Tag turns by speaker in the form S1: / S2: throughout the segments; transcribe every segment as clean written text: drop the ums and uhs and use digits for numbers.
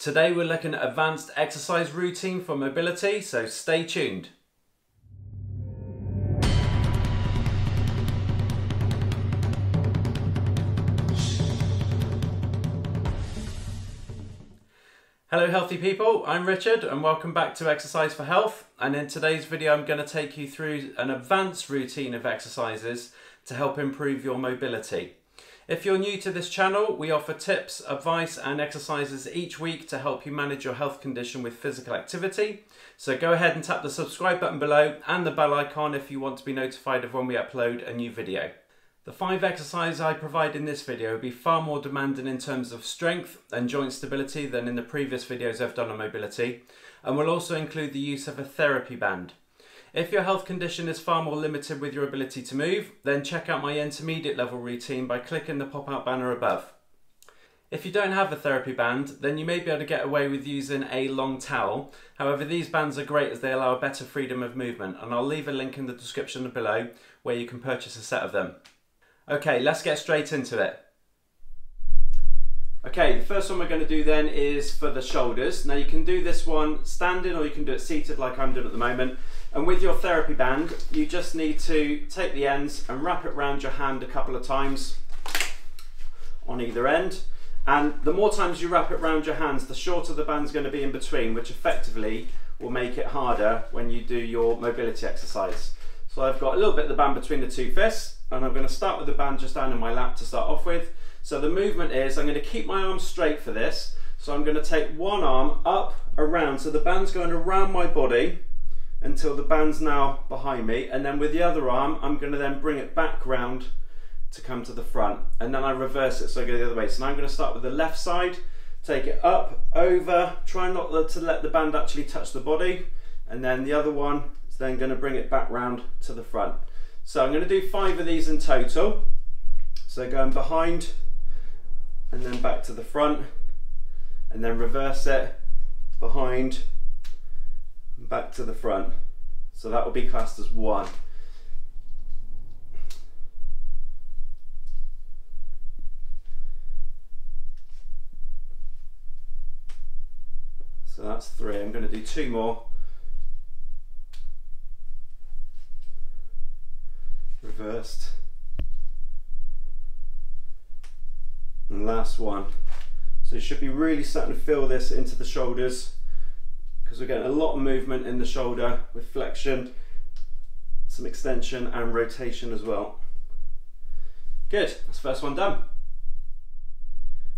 S1: Today we're looking at advanced exercise routine for mobility, so stay tuned. Hello healthy people, I'm Richard and welcome back to Exercise for Health, and in today's video I'm going to take you through an advanced routine of exercises to help improve your mobility. If you're new to this channel, we offer tips, advice and exercises each week to help you manage your health condition with physical activity. So go ahead and tap the subscribe button below and the bell icon if you want to be notified of when we upload a new video. The 5 exercises I provide in this video will be far more demanding in terms of strength and joint stability than in the previous videos I've done on mobility, and will also include the use of a therapy band. If your health condition is far more limited with your ability to move, then check out my intermediate level routine by clicking the pop-out banner above. If you don't have a therapy band, then you may be able to get away with using a long towel. However, these bands are great as they allow a better freedom of movement, and I'll leave a link in the description below where you can purchase a set of them. Okay, let's get straight into it. Okay, the first one we're going to do then is for the shoulders. Now you can do this one standing or you can do it seated like I'm doing at the moment. And with your therapy band, you just need to take the ends and wrap it around your hand a couple of times on either end. And the more times you wrap it around your hands, the shorter the band's going to be in between, which effectively will make it harder when you do your mobility exercise. So I've got a little bit of the band between the two fists, and I'm going to start with the band just down in my lap to start off with. So the movement is, I'm going to keep my arms straight for this. So I'm going to take one arm up, around, so the band's going around my body until the band's now behind me, and then with the other arm I'm going to then bring it back round to come to the front, and then I reverse it so I go the other way. So now I'm going to start with the left side, take it up, over, try not to let the band actually touch the body, and then the other one is then going to bring it back round to the front. So I'm going to do 5 of these in total. So going behind and then back to the front, and then reverse it, behind and back to the front. So that will be classed as 1. So that's 3. I'm going to do 2 more. Reversed. And last one. So you should be really starting to feel this into the shoulders, because we're getting a lot of movement in the shoulder with flexion, some extension and rotation as well. Good, that's the first one done.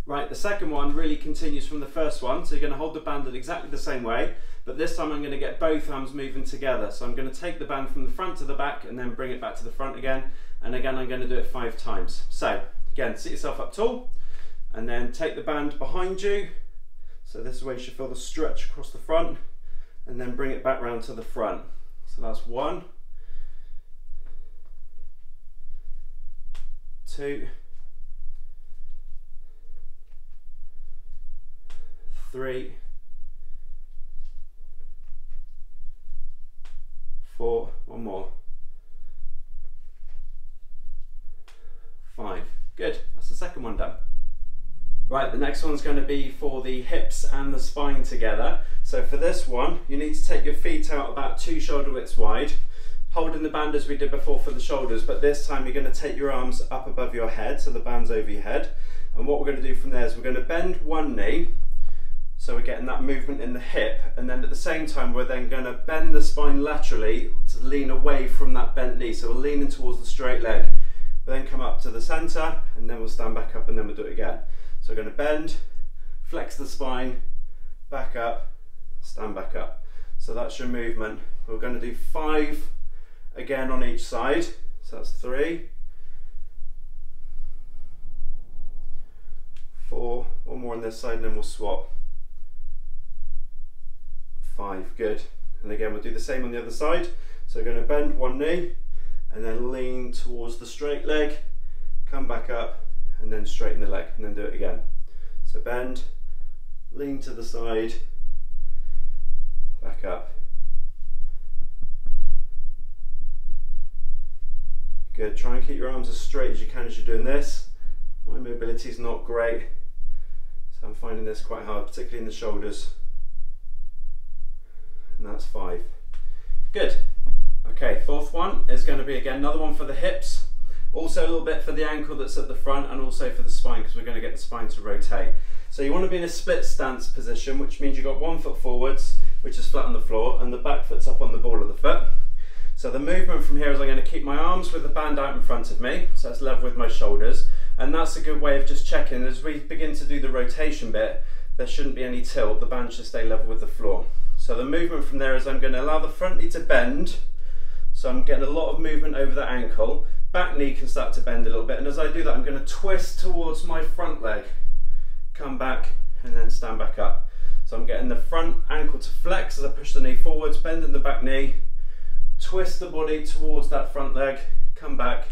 S1: Right, the second one really continues from the first one. So you're going to hold the band in exactly the same way, but this time I'm going to get both arms moving together. So I'm going to take the band from the front to the back and then bring it back to the front again. And again, I'm going to do it 5 times. So again, sit yourself up tall and then take the band behind you. So this is where you should feel the stretch across the front, and then bring it back round to the front. So that's 1, 2, 3, 4, one more, 5. Good, that's the second one done. Right, the next one's going to be for the hips and the spine together. So for this one, you need to take your feet out about 2 shoulder widths wide, holding the band as we did before for the shoulders, but this time you're going to take your arms up above your head, so the band's over your head. And what we're going to do from there is we're going to bend one knee, so we're getting that movement in the hip, and then at the same time we're then going to bend the spine laterally to lean away from that bent knee, so we're leaning towards the straight leg. We'll then come up to the centre, and then we'll stand back up, and then we'll do it again. So we're going to bend, flex the spine, back up, stand back up. So that's your movement. We're going to do 5 again on each side. So that's 3, 4, one more on this side, and then we'll swap. 5, good. And again, we'll do the same on the other side. So we're going to bend one knee, and then lean towards the straight leg, come back up, and then straighten the leg, and then do it again. So bend, lean to the side, back up. Good, try and keep your arms as straight as you can as you're doing this. My mobility is not great, so So I'm finding this quite hard, particularly in the shoulders. And that's 5. Good. Okay, fourth one is going to be again another one for the hips. Also a little bit for the ankle that's at the front, and also for the spine, because we're going to get the spine to rotate. So you want to be in a split stance position, which means you've got one foot forwards, which is flat on the floor, and the back foot's up on the ball of the foot. So the movement from here is I'm going to keep my arms with the band out in front of me, so that's level with my shoulders, and that's a good way of just checking as we begin to do the rotation bit, there shouldn't be any tilt, the band should stay level with the floor. So the movement from there is I'm going to allow the front knee to bend, so I'm getting a lot of movement over the ankle, back knee can start to bend a little bit, and as I do that I'm going to twist towards my front leg, come back and then stand back up. So I'm getting the front ankle to flex as I push the knee forwards, bending the back knee, twist the body towards that front leg, come back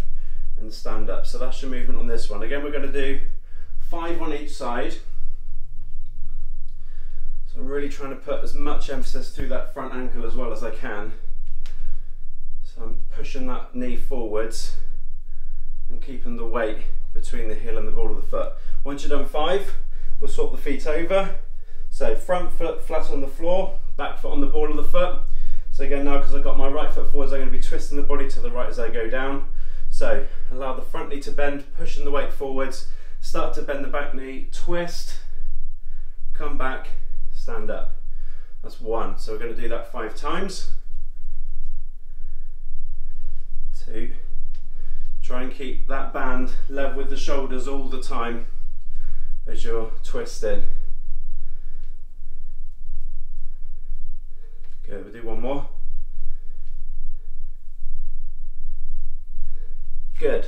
S1: and stand up. So that's your movement on this one. Again, we're going to do 5 on each side. So I'm really trying to put as much emphasis through that front ankle as well as I can. So I'm pushing that knee forwards and keeping the weight between the heel and the ball of the foot. Once you're done 5, we'll swap the feet over. So front foot flat on the floor, back foot on the ball of the foot. So again, now because I've got my right foot forwards, I'm going to be twisting the body to the right as I go down. So allow the front knee to bend, pushing the weight forwards, start to bend the back knee, twist, come back, stand up. That's 1. So we're going to do that 5 times. 2. Try and keep that band level with the shoulders all the time as you're twisting. Okay, we'll do 1 more. Good.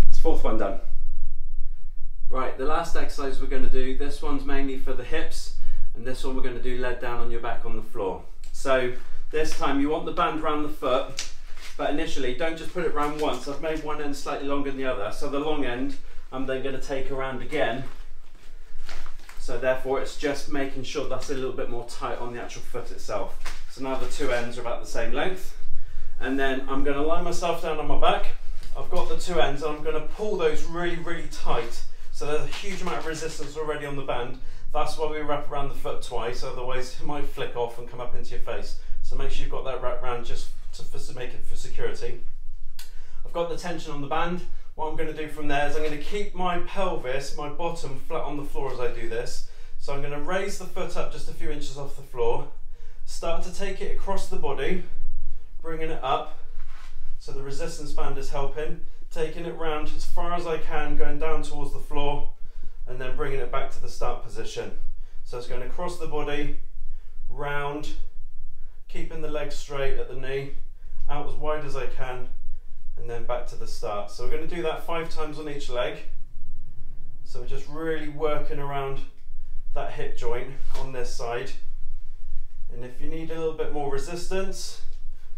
S1: That's 4th one done. Right, the last exercise we're going to do, this one's mainly for the hips, and this one we're going to do lead down on your back on the floor. So this time you want the band around the foot, but initially don't just put it around once. I've made one end slightly longer than the other, so the long end I'm then going to take around again. So therefore it's just making sure that's a little bit more tight on the actual foot itself. So now the 2 ends are about the same length. And then I'm going to lie myself down on my back. I've got the 2 ends and I'm going to pull those really, really tight. So there's a huge amount of resistance already on the band. That's why we wrap around the foot twice, otherwise it might flick off and come up into your face. So make sure you've got that wrap around just to make it for security. I've got the tension on the band. What I'm going to do from there is I'm going to keep my pelvis, my bottom, flat on the floor as I do this. So I'm going to raise the foot up just a few inches off the floor, start to take it across the body, bringing it up, so the resistance band is helping, taking it round as far as I can, going down towards the floor, and then bringing it back to the start position. So it's going across the body, round, keeping the leg straight at the knee, out as wide as I can, and then back to the start. So we're going to do that 5 times on each leg. So we're just really working around that hip joint on this side. And if you need a little bit more resistance,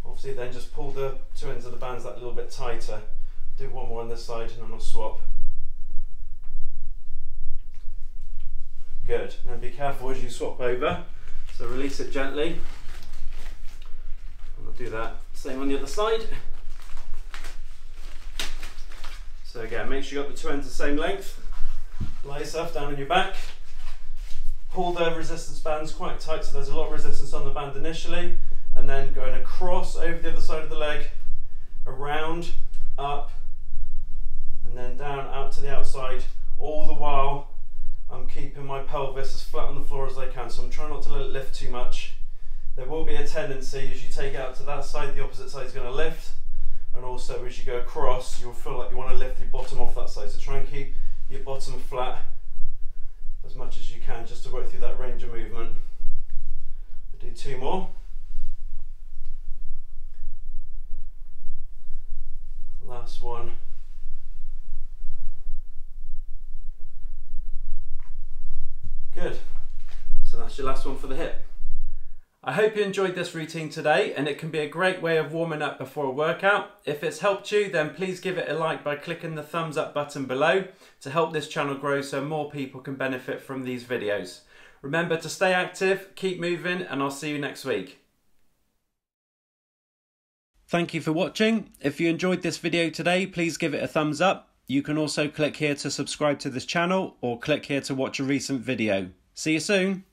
S1: obviously then just pull the 2 ends of the bands that little bit tighter. Do 1 more on this side and then I'll swap. Good, and then be careful as you swap over. So release it gently. And I'll do that same on the other side. So again, make sure you've got the 2 ends the same length. Lie yourself down on your back. Pull the resistance bands quite tight so there's a lot of resistance on the band initially, and then going across over the other side of the leg, around, up, and then down out to the outside. All the while I'm keeping my pelvis as flat on the floor as I can, so I'm trying not to let it lift too much. There will be a tendency as you take it out to that side, the opposite side is going to lift, and also as you go across you'll feel like you want to lift your bottom off that side, so try and keep your bottom flat as much as you can just to work through that range of movement. We'll do 2 more. Last one. Good. So that's your last one for the hip. I hope you enjoyed this routine today, and it can be a great way of warming up before a workout. If it's helped you, then please give it a like by clicking the thumbs up button below to help this channel grow so more people can benefit from these videos. Remember to stay active, keep moving, and I'll see you next week. Thank you for watching. If you enjoyed this video today, please give it a thumbs up. You can also click here to subscribe to this channel or click here to watch a recent video. See you soon.